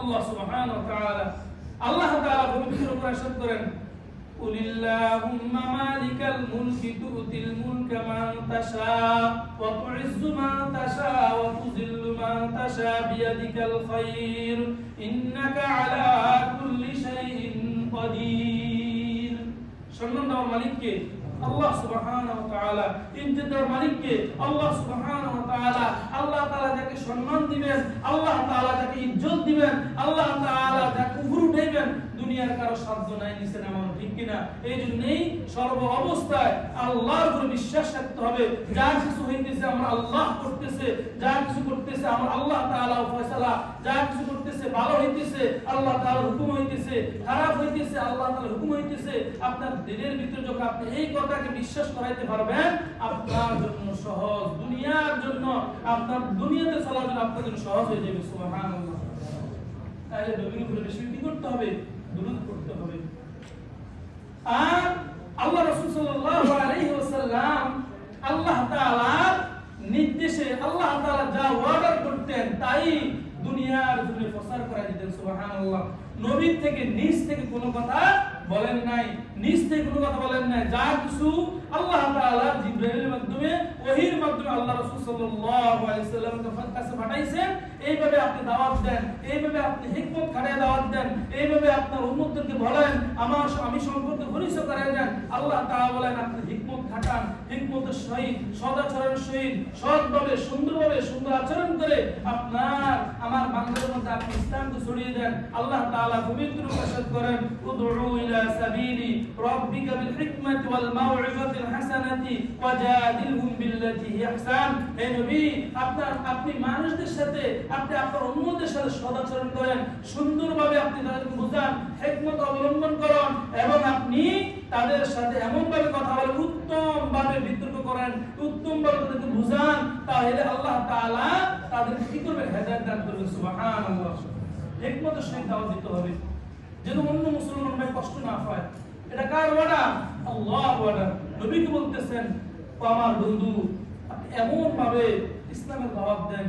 আল্লাহ সুবহানাহু ওয়া তাআলা আল্লাহ তাআলা পবিত্র কোরআনে ইরশাদ করেন কুলিল্লাহুম্মা মালিকাল মুলকি তুতিল মুলকা মান তাশা ওয়া তুইজ্জু মান তাশা ওয়া তুযিল্লু মান তাশা বিয়াদিকাল খায়র ইন্নাকা আলা কুল্লি শাইইন কাদির। সম্মান দেওয়ার মালিক কে? আল্লাহ সুবহানাহু ওয়া তাআলা। ইজ্জত দেওয়ার মালিক কে? আল্লাহ সুবহানাহু ওয়া তাআলা। আল্লাহ তাআলা যাকে সম্মান দিবেন, আল্লাহ তাআলা যাকে ইজ্জত দিবেন, আল্লাহ তাআলা যাকে উপরে উঠাইবেন, দুনিয়ার কারো সাধ্য নাই নিচে নামানো, ঠিক কিনা? এই জন্যই সর্ব অবস্থায় আল্লাহর উপর বিশ্বাস রাখতে হবে। যা কিছু হইতেছে আমার আল্লাহ করতেছে, যা কিছু করতেছে আমার আল্লাহ তাআলার ফয়সালা, যা কিছু করতেছে ভালো হইতেছে আল্লাহ তাআলার হুকুম হইতেছে, খারাপ হইতেছে আল্লাহ তাআলার হুকুম হইতেছে। আপনার দিলের ভিতরে যখন আপনি এই কথাকে বিশ্বাস করাইতে পারবেন, আপনার জন্য সহজ, দুনিয়ার জন্য আপনার দুনিয়াতে চলার জন্য আপনার জন্য সহজ হয়ে যাবে। সুবহানাল্লাহ। তাহলে নবীর উপরে বেশি কি করতে হবে? দুরূদ পড়তে হবে। আর আল্লাহ রাসূল সাল্লাল্লাহু আলাইহি ওয়াসাল্লাম আল্লাহ তাআলার নির্দেশে আল্লাহ তাআলা যা অর্ডার করতেন তাই দুনিয়ার জন্য প্রচার করে দিতেন। সুবহানাল্লাহ। নবীর থেকে নিজ থেকে কোনো কথা বলেন নাই, নিজ থেকে কোনো কথা বলেন নাই। যা কিছু আল্লাহ তাআলা জিবরাইলের মাধ্যমে ওহীর মাধ্যমে আল্লাহ রাসূল সাল্লাল্লাহু আলাইহি ওয়াসাল্লামের কাছে পাঠাইছেন, এইভাবে আপনি দাওয়াত দেন, এইভাবে আপনি হিকমত খাটায় দাওয়াত দেন, এইভাবে আপনার উম্মতদেরকে বলেন আমি সম্পর্কে পরিচয় করায় দেন। আল্লাহ তাআলা বলেন আপনি হিকমত খাটান, হিকমতের সহিত সদাচরণের সহিত সৎভাবে সুন্দরভাবে সুন্দর আচরণ করে আপনার আমার বান্দাদের মধ্যে আপনি ইসলামকে ছড়িয়ে দেন। আল্লাহ তাআলা পবিত্র ভাষাত করেন উদউ ইলা সাবিলি রাব্বিকা বিল হিকমাতি ওয়াল মাউইযাতিল হাসানাতি ওয়াজাদিলহুম বিল্লাতি হি আহসান। হে নবী, আপনি মানুষদের সাথে আপনি আপনার উম্মতের সাথে সদাচরণ করেন, সুন্দরভাবে আপনি তাদেরকে বুঝান, হিকমত অবলম্বন করুন এবং আপনি তাদের সাথে এমন ভাবে কথা বলেন, উত্তম ভাবে বিতর্ক করেন, উত্তম ভাবে তাদেরকে বুঝান, তাহলে আল্লাহ তাআলা তাদেরকে কি করবেন? হেদায়েত দান করবেন। সুবহানাল্লাহ। হিকমতের সহিত দাওয়াত দিতে হবে যেন অন্য মুসলমান ভাই কষ্ট না পায়। এটা কার অর্ডার? আল্লাহর অর্ডার। নবী কি বলতেছেন? আমার বন্ধু আপনি এমন ভাবে ইসলামের দাওয়াত দেন,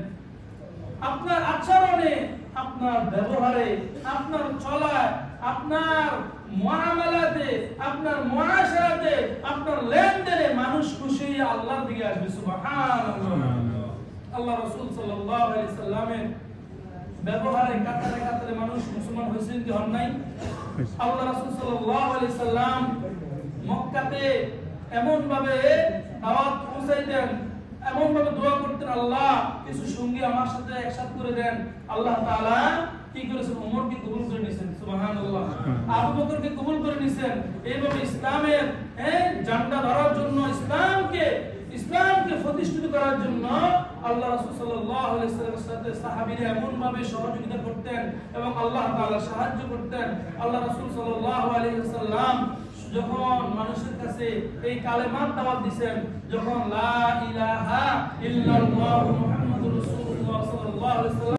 আপনার আচরণে, আপনার ব্যবহারে, আপনার চলায়, আপনার মুআমালাতে, আপনার মুআশারাতে, আপনার লেনদেনে মানুষ খুশি হয়ে আল্লাহর দিকে আসবে। সুবহানাল্লাহ। আল্লাহ রাসূল সাল্লাল্লাহু আলাইহি সাল্লামের ব্যবহারে কাতারে কাতারে মানুষ মুসলমান হয়েছেন কি হন নাই? আল্লাহ রাসূল সাল্লাল্লাহু আলাইহি সাল্লাম মক্কাতে এমন ভাবে দাওয়াত পৌঁছাইতেন, এমন ভাবে দোয়া করতেন, আল্লাহ কিছু সঙ্গী আমার সাথে একসাথে করে দেন। আল্লাহ তাআলা কি করেছেন? ওমরকে কবুল করে নিয়েছেন। সুবহানাল্লাহ। আবু বকরকে কবুল করে নিয়েছেন। এইভাবে ইসলামের ঝান্ডা ধরার জন্য, ইসলামকে প্রতিষ্ঠিত করার জন্য আল্লাহ রাসূল সাল্লাল্লাহু আলাইহি ওয়াসাল্লামের সাথে সাহাবীরা এমন ভাবে সহযোগিতা করতেন এবং আল্লাহ তাআলা সাহায্য করতেন। আল্লাহ রাসূল সাল্লাল্লাহু আলাইহি ওয়াসাল্লাম যখন মানুষের কাছে এই কালেমার দাওয়াত দিবেন, যখন লা ইলাহা ইল্লাল্লাহু মুহাম্মাদুর রাসূলুল্লাহ সাল্লাল্লাহু আলাইহি ওয়াসাল্লাম